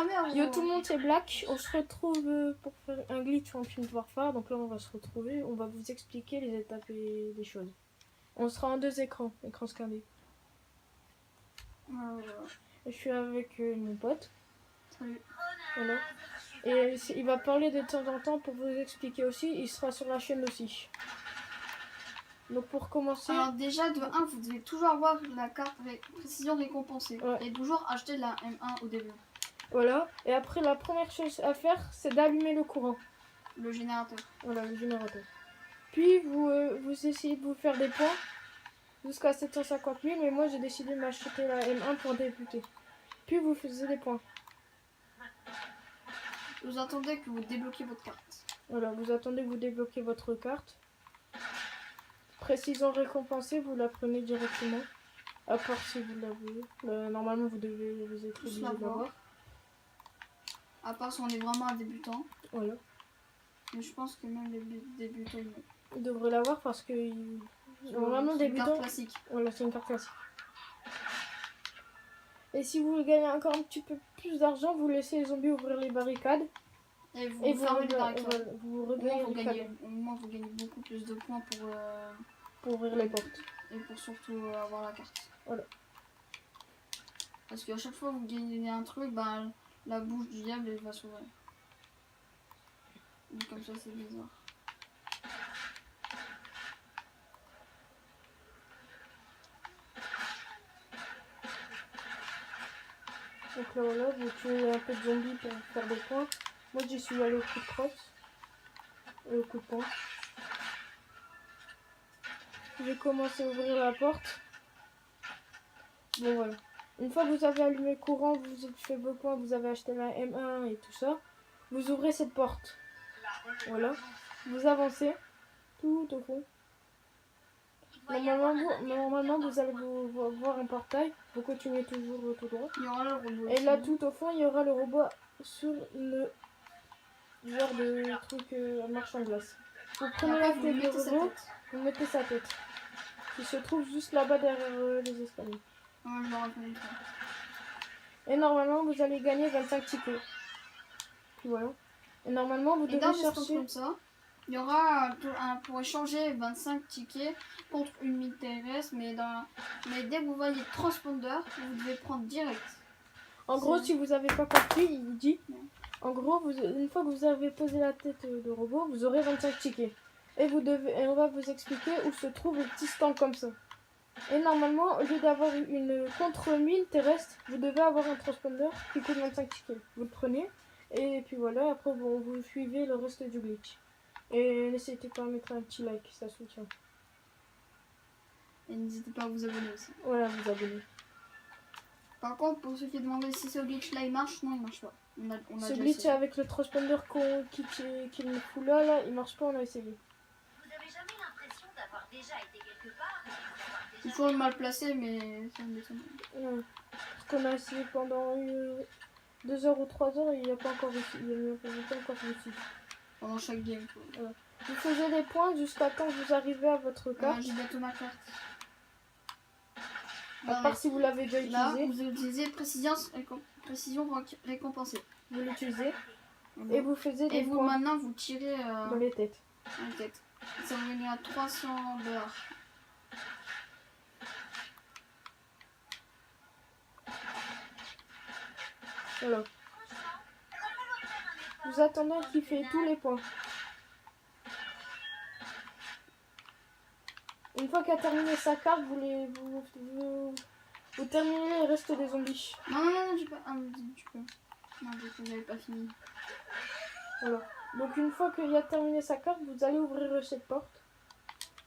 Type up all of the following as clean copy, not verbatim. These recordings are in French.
ta mère. Yo tout le monde, c'est Black. On se retrouve pour faire un glitch en Film Warfare. Donc là, on va se retrouver. On va vous expliquer les étapes et les choses. On sera en 2 écrans, écran scindé. Je suis avec mon pote. Salut. Voilà. Et il va parler de temps en temps pour vous expliquer aussi. Il sera sur la chaîne aussi. Donc pour commencer... Alors déjà, de 1, vous devez toujours avoir la carte précision récompensée. Ouais. Et toujours acheter la M1 au début. Voilà. Et après, la première chose à faire, c'est d'allumer le courant. Le générateur. Voilà, le générateur. Puis vous essayez de vous faire des points jusqu'à 750 000, mais moi j'ai décidé de m'acheter la M1 pour débuter. Puis vous faisiez des points. Vous attendez que vous débloquez votre carte. Voilà, vous attendez que vous débloquez votre carte. Précision récompensée, vous la prenez directement. À part si vous l'avez. Normalement, vous devez vous être obligé de l'avoir. À part si on est vraiment un débutant. Voilà. Mais je pense que même les débutants, Ils devraient l'avoir parce que normalement, c'est une débutants. carte classique. Voilà, c'est une carte classique. Et si vous gagnez encore un petit peu plus d'argent, vous laissez les zombies ouvrir les barricades. Et vous fermez les barricades. Vous Au regagnez vous gagnez beaucoup plus de points pour ouvrir les portes. Et pour surtout avoir la carte. Voilà. Parce qu'à chaque fois que vous gagnez un truc, ben, la bouche du diable elle va s'ouvrir. Donc comme ça c'est bizarre. Donc là voilà, vous tuez un peu de zombies pour faire des points. Moi j'y suis allé au coup de crosse. Et au coup de poing. J'ai commencé à ouvrir la porte. Bon voilà. Une fois que vous avez allumé le courant, vous avez fait vos points, vous avez acheté la M1 et tout ça. Vous ouvrez cette porte. Voilà. Vous avancez tout au fond. Normalement vous allez voir un portail. Vous continuez toujours tout droit. Il y aura le robot. Et là tout au fond il y aura le robot sur le genre de truc à marche en glace. Vous prenez la tête du robot, vous mettez sa tête. Qui se trouve juste là-bas derrière les escaliers. Ouais, je raconte. Et normalement vous allez gagner 25 tickets. Puis voilà. Et normalement vous devez chercher... comme ça. Il y aura pour échanger 25 tickets contre une mine terrestre, mais dès que vous voyez le transpondeur, vous devez prendre direct. En gros, si vous n'avez pas compris, il dit... En gros, une fois que vous avez posé la tête de robot, vous aurez 25 tickets. Et on va vous expliquer où se trouve le petit stand comme ça. Et normalement, au lieu d'avoir une contre-mine terrestre, vous devez avoir un transpondeur qui coûte 25 tickets. Vous le prenez, et puis voilà, après vous suivez le reste du glitch. Et n'hésitez pas à mettre un petit like, ça soutient. Et n'hésitez pas à vous abonner aussi. Voilà, vous abonner. Par contre, pour ceux qui demandent si ce glitch là il marche, non il marche pas. Ce glitch avec le transpondeur qui me fout là, il marche pas, on a essayé. Vous avez jamais l'impression d'avoir déjà été quelque part? Il faut le mal placer, mais ça me détonne. Ouais. Parce qu'on a essayé pendant 2 heures ou 3 heures et il n'y a pas encore réussi. Pendant chaque game. Voilà. Vous faisiez des points jusqu'à temps que vous arrivez à votre carte. J'ai bientôt ma carte. À part si vous l'avez déjà utilisé. Là, vous utilisez précision récompensée. Vous l'utilisez. Et vous faisiez des points. Et vous points. Maintenant vous tirez dans les têtes. Dans les têtes. Ça va venir à 300 $. Voilà. Vous attendez qu'il fait tous les points. Une fois qu'il a terminé sa carte, vous terminez le reste des zombies. Non, tu peux. Tu peux. Non, vous n'avez pas fini. Voilà. Donc une fois qu'il a terminé sa carte, vous allez ouvrir cette porte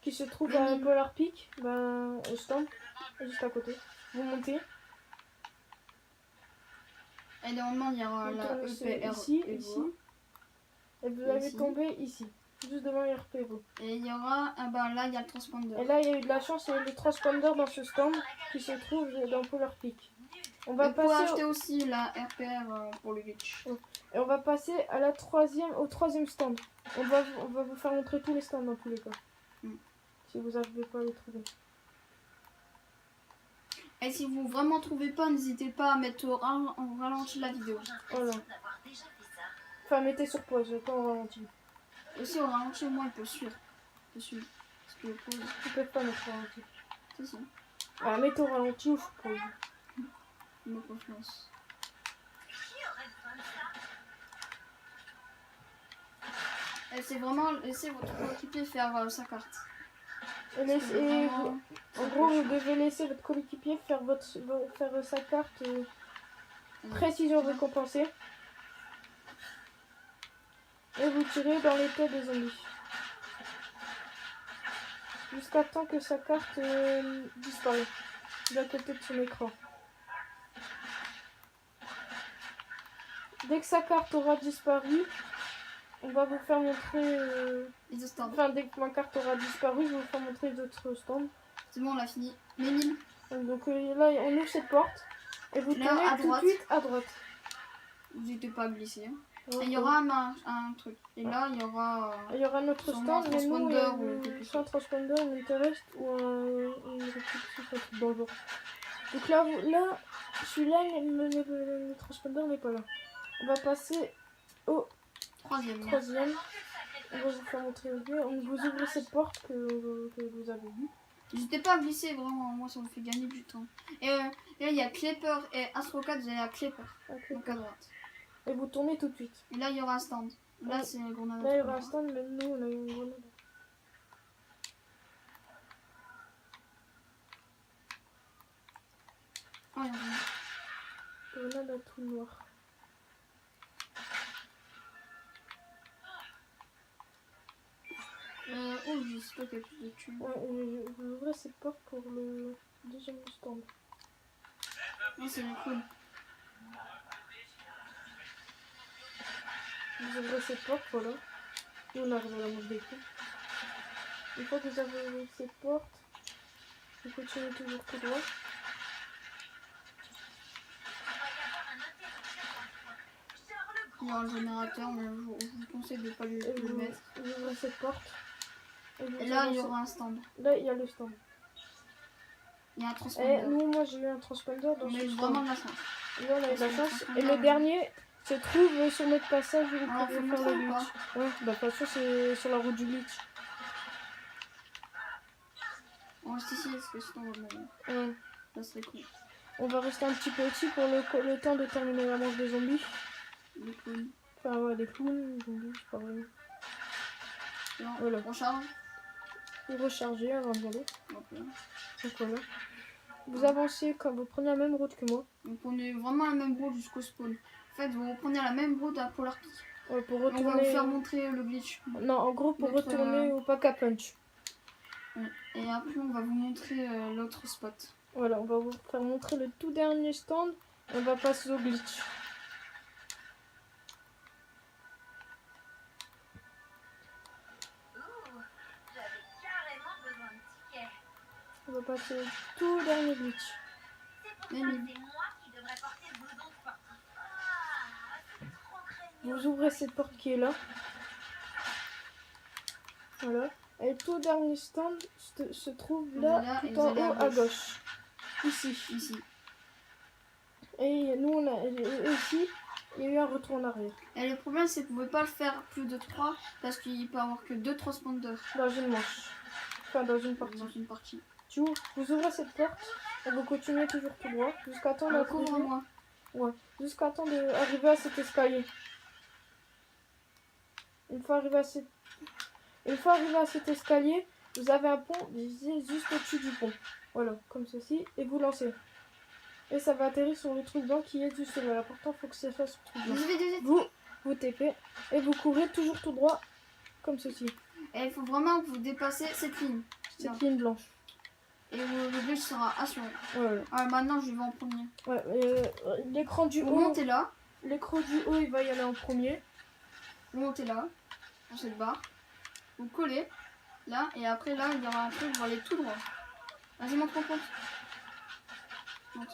qui se trouve à Polar Peak, au stand, juste à côté. Vous montez. Et normalement il y aura la EPR ici. Et vous allez tomber ici, juste devant l'RPO. Et il y aura, là il y a le transponder. Et là il y a eu de la chance, il y a eu le transponder dans ce stand qui se trouve dans Polar Peak. On va passer acheter aussi la RPR pour le glitch. Et on va passer au troisième stand. On va vous faire montrer tous les stands dans tous les cas. Si vous n'arrivez pas à les trouver. Et si vous vraiment trouvez pas, n'hésitez pas à mettre en ralenti la vidéo. J'ai Voilà. l'impression d'avoir déjà fait ça. Enfin, mettez sur pause, pas en ralenti. Aussi au ralenti, au moins il peut suivre. Il peut suivre. Parce que pause, Ils peuvent pas mettre en ralenti. c'est ça. Ah, mettez au ralenti ou sur pause. Me confiance. Qui aurait besoin de ça? Et c'est vraiment laisser votre coéquipier faire sa carte. Et laissez- et vous- en gros, vous devez laisser votre coéquipier faire, faire sa carte précision récompensée. Et vous tirez dans les têtes des zombies. Jusqu'à temps que sa carte disparaisse d'un côté de son écran. Dès que sa carte aura disparu, on va vous faire montrer... Les stands. Enfin, dès que ma carte aura disparu, je vais vous faire montrer d'autres stands. C'est bon, on l'a fini. Les mines. Donc là, on ouvre cette porte. Et vous Là, tournez à tout de droite. suite à droite. Vous n'hésitez pas à glisser. Hein. Ouais, Et il y aura un truc. Et là, il y aura. il y aura notre Sûrement stand, un mais nous, transpondeur ou quelque chose. soit un transpondeur, un Interest ou une répétition, un truc dans le genre. Donc là, celui-là, le transpondeur n'est pas là. On va passer au Troisième. troisième. On va vous faire montrer le jeu. On vous ouvrez cette porte que vous avez vue. N'hésitez pas à glisser, vraiment. Moi, ça me fait gagner du temps. Et là, il y a Clipper et Astro 4, vous allez à Clipper. Ok. Donc à droite. Et vous tournez tout de suite. Et là, il y aura un stand. Là, Ouais. c'est le grenade. Là, il y aura un stand, mais nous, on a une grenade. Ah, il y en a un. Grenade à tout noir. Oh, je sais pas quel plus de thunes. Ouais, et vous ouvrez cette porte pour le deuxième stand. Non, c'est cool. Vous ouvrez cette porte, voilà. Et on arrive à la manche des coups. Une fois que vous avez ouvert cette porte, vous continuez toujours tout droit. Il y a un générateur, mais je vous conseille de ne pas Et le vous, mettre. vous ouvrez cette porte. Vous Et là, il y avancez. aura un stand. Là, il y a le stand. Il y a un Et transpondeur. nous, moi, j'ai eu un transpondeur dans On ce a eu stand. vraiment de la chance. Là, on a eu de la Parce que chance. le Et le transpondeur, dernier se trouve sur notre passage où vous Alors, pouvez faut faire montrer le ou pas? glitch. Ouais, bah, de toute façon, c'est sur la route du glitch. On reste ici parce que sinon, on va Ouais. ça serait cool. On va rester un petit peu ici pour le temps de terminer la manche des zombies. Les clowns. Enfin, ouais, des clowns, des zombies, c'est pas vraiment. Non, Voilà. on charge. Vous rechargez avant d'y aller. Ok. Donc voilà. Vous avancez comme vous prenez la même route que moi. Donc on est vraiment à la même route jusqu'au spawn. En fait, vous reprenez la même route à Polar Peak. Ouais, pour On va vous retourner. faire montrer le glitch. Non, en gros, pour Notre, retourner au Pack à Punch. Et après, on va vous montrer l'autre spot. Voilà, on va vous faire montrer le tout dernier stand. On va passer au glitch. Ouh, j'avais carrément besoin de tickets. On va passer au tout dernier glitch. C'est pour Mais ça oui. que c'est moi qui devrais porter le blouson sportif. Ah, c'est trop craigneux. Vous ouvrez cette porte qui est là. Voilà. Et le tout dernier stand se trouve là, Voilà, et tout vous en allez haut à à gauche. gauche. Ici. Ici. Et nous, ici, il y a eu un retour en arrière. Et le problème, c'est que vous pouvez pas le faire plus de 3 parce qu'il peut y avoir que 2 transpondeurs Dans une manche. Enfin, dans une partie. dans une partie. Vous ouvrez cette porte et vous continuez toujours tout droit jusqu'à temps Alors, d'arriver. couvre-moi. Ouais. Jusqu'à temps d'arriver à cet escalier. Une fois arrivé à cet escalier, vous avez un pont juste au-dessus du pont. Voilà, comme ceci. Et vous lancez. Et ça va atterrir sur le truc blanc qui est juste là. L'important, il faut que ça soit sur le truc blanc. Vite, vite, vite. Vous TP et vous courez toujours tout droit comme ceci. Et il faut vraiment que vous dépassez cette ligne. Tiens. Cette ligne blanche. Et le glitch sera assuré. Voilà. Alors maintenant, je vais en premier. Ouais, l'écran du Vous haut, montez là. l'écran du haut, il va y aller en premier. Vous montez là. Dans cette barre. Vous collez. Là. Et après, là, il y aura un truc. Vous allez tout droit. Vas-y, monte. Monte.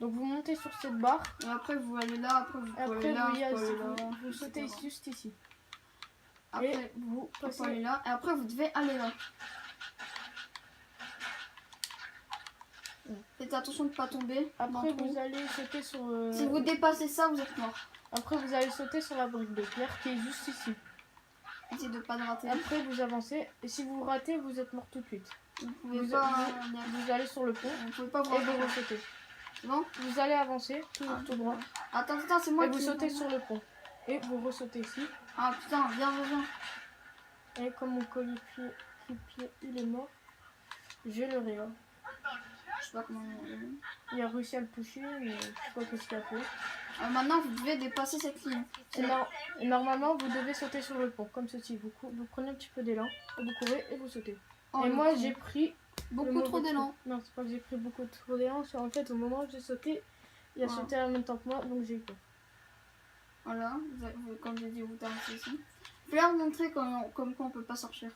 Donc vous montez sur cette barre. Et après, vous allez là. Après, vous pouvez Après, aller là. vous, y allez- pouvez aller là, vous sautez etc. juste ici. Après, Et vous vous pouvez aller passez. là. Et après, vous devez aller là. Faites attention de ne pas tomber. dans Après, le trou. vous allez sauter sur... Si vous dépassez ça, vous êtes mort. Après, vous allez sauter sur la brique de pierre qui est juste ici. Essayez de pas de rater. Après, vous avancez. Et si vous ratez, vous êtes mort tout de suite. Vous pouvez Vous, pas. vous allez sur le pont Vous pouvez pas et voir. vous ressautez. C'est bon? Vous allez avancer, toujours tout droit. Attends, c'est moi Et qui. vous sautez sur le pont. Et vous ressautez ici. Ah putain, viens. Et comme mon coéquipier, il est mort, je le réa. Je sais pas comment. Il a réussi à le toucher, mais je sais pas qu'est-ce qu'il a fait. Maintenant, vous devez dépasser cette ligne. Et normalement, vous devez sauter sur le pont, comme ceci. Vous prenez un petit peu d'élan, et vous courez et vous sautez. Oh, et le moi, con. j'ai pris Beaucoup trop d'élan. Non, c'est pas que j'ai pris beaucoup trop d'élan, c'est en fait au moment où j'ai sauté, il a Voilà. sauté en même temps que moi, donc j'ai eu peur. Voilà, comme j'ai dit, vous avancez ici. Je vais leur montrer comme quoi on peut pas sortir.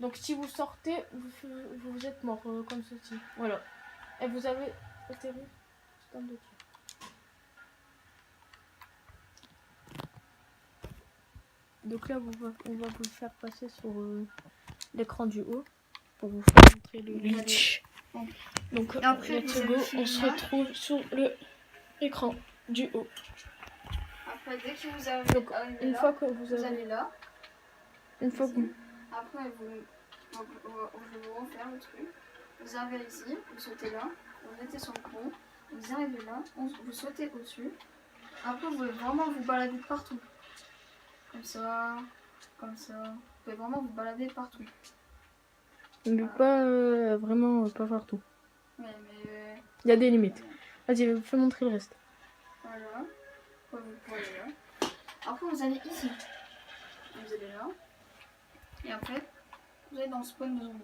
Donc si vous sortez, vous êtes mort, comme ceci. Voilà. Et vous avez atterri. Stand de tir. Donc là, on va vous le faire passer sur l'écran du haut pour vous faire montrer le glitch. Bon. Donc Et après, let's vous allez go, finir on se là. retrouve sur l'écran du haut. Après, dès que vous arrivez Donc une là, fois que vous allez là. une fois que Après, je vais vous refaire le truc. Vous arrivez ici, vous sautez là, vous mettez sur le pont, vous arrivez là, vous sautez au-dessus. Après, vous pouvez vraiment vous balader partout. Comme ça, comme ça. Vous pouvez vraiment vous balader partout. mais pas vraiment pas partout. Ouais, mais Il y a des limites. Vas-y, fais montrer le reste. voilà. Après, vous pouvez aller là. Après, vous allez ici. Vous allez là. Et après, vous allez dans le spawn de zombies.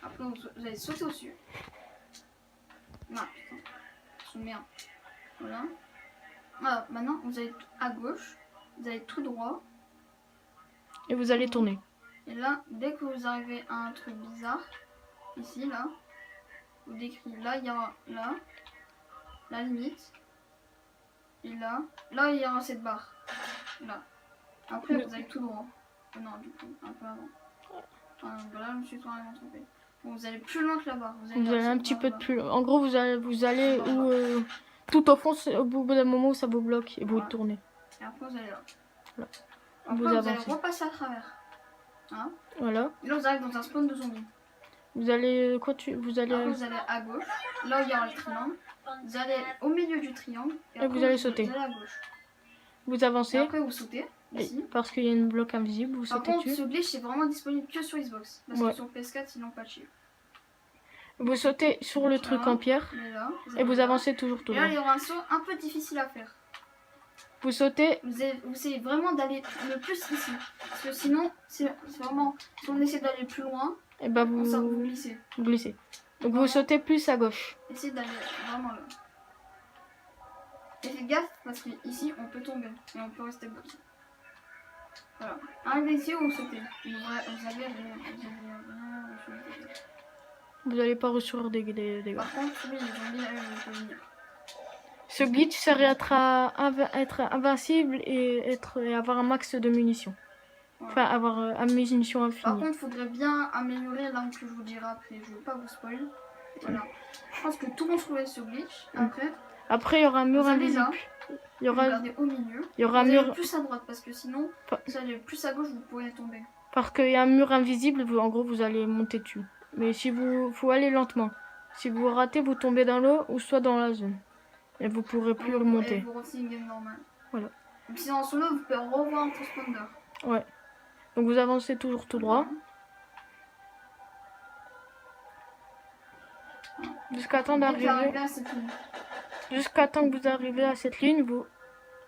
Après, vous allez sauter au-dessus. Non, putain. Je merde. Voilà. Voilà, maintenant, vous allez à gauche. Vous allez tout droit. Et vous allez tourner. Et là, dès que vous arrivez à un truc bizarre, ici, là, vous décrit, là, il y aura, là, la limite. Et là, il y aura cette barre. Là. Après, vous allez tout droit. Non, du coup, un peu avant. Voilà, je me suis totalement trompée. Bon, vous allez plus loin que la barre. Vous allez un petit peu de plus. En gros, vous allez où tout au fond, c'est au bout d'un moment où ça vous bloque et vous Voilà. tournez. Et après, vous allez là. Là. Après, Vous vous allez avancez. repasser à travers. Hein? Voilà. Et là, vous arrivez dans un spawn de zombies. Vous allez vous allez Après, vous allez à gauche. Là où il y aura le triangle. Vous allez au milieu du triangle. Et après, vous allez sauter. Vous allez à gauche. vous Et avancez après, vous sautez. Ici. parce qu'il y a une bloc invisible, vous Par sautez contre, dessus. ce glitch, c'est vraiment disponible que sur Xbox. Parce Ouais. que sur PS4, ils l'ont pas tué. Vous sautez sur le truc en pierre Mais là, et vous allez là. avancez toujours tout Et là, droit. il y aura un saut un peu difficile à faire. Vous sautez Vous essayez vraiment d'aller le plus ici. Parce que sinon, c'est vraiment. Si on essaie d'aller plus loin, et bah vous vous glissez. glissez. Donc Vraiment. vous sautez plus à gauche. Essayez d'aller vraiment là. Et faites gaffe parce qu'ici, on peut tomber. Et on peut rester bloqué. Voilà. Arrivez ici ou vous sautez. Vous avez Vous n'allez pas recevoir des dégâts. Par contre, oui, les zombies, ils peuvent venir. Ce glitch serait être invincible et avoir un max de munitions. Enfin, avoir un munitions Par infinies. contre, il faudrait bien améliorer l'arme que je vous dirai après. Je ne veux pas vous spoiler. Voilà. Je pense que tout le monde trouvait ce glitch. Après, il y aura un mur vous allez invisible. là, Il y aura, regardez au milieu. il y aura un Vous allez mur plus à droite parce que sinon, Pas- si vous allez plus à gauche, vous pourrez tomber. parce qu'il y a un mur invisible. En gros, vous allez monter dessus. Mais si faut aller lentement. Si vous ratez, vous tombez dans l'eau ou soit dans la zone. Et vous pourrez plus Et remonter. vous refaites une game normale. Voilà. Donc, si en solo, vous pouvez revoir un transponder. Ouais. Donc vous avancez toujours tout droit. Jusqu'à temps Dès que vous d'arriver. arrivez à cette ligne, Jusqu'à temps que vous arrivez à cette ligne, vous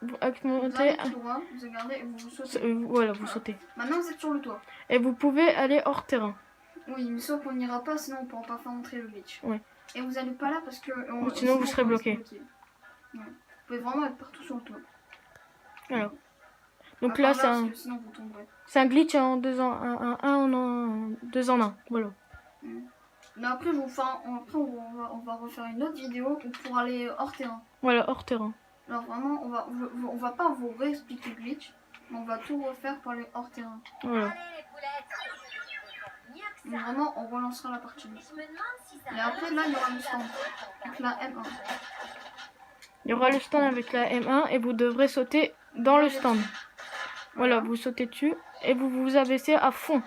vous augmentez. allez tout droit, vous regardez et vous sautez. Voilà, vous sautez. Maintenant, vous êtes sur le toit. Et vous pouvez aller hors terrain. Oui, mais sauf qu'on n'ira pas, sinon on ne pourra pas faire entrer le glitch. Ouais. Et vous n'allez pas là parce que. Sinon, vous serez on bloqué. reste Ouais. Vous pouvez vraiment être partout sur le toit. Voilà. Donc Pas là, par c'est parce que sinon vous tomberez. un glitch en 2 en 2 en 1. Voilà. Mais après, on va refaire une autre vidéo pour aller hors terrain. Voilà, hors terrain. Alors vraiment, on va pas vous réexpliquer le glitch, mais on va tout refaire pour aller hors terrain. Voilà. Allez les poulettes, mieux que Donc vraiment, on relancera la partie 2. Je me demande si ça Et après, là, il y aura le stand. Donc la M1. Il y aura le stand avec la M1 et vous devrez sauter dans le stand. Voilà, vous sautez dessus et vous vous abaissez à fond.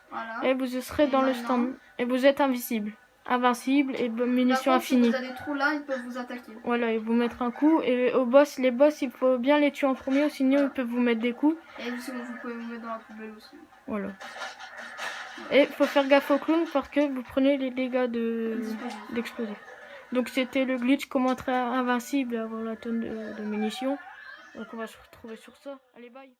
Voilà. Et vous serez Et dans le maintenant- stand. Et vous êtes invincible. Invincible et munitions Par contre, si infinies. vous avez des trous là, ils peuvent vous attaquer. Voilà, ils vous mettre un coup. Et au boss, les boss, il faut bien les tuer en premier, sinon ils peuvent vous mettre des coups. Et vous pouvez vous mettre dans la poubelle aussi. Voilà. Et faut faire gaffe aux clowns parce que vous prenez les dégâts d'explosifs. Donc c'était le glitch, comment être invincible et avoir la tonne de munitions. Donc on va se retrouver sur ça. Allez, bye.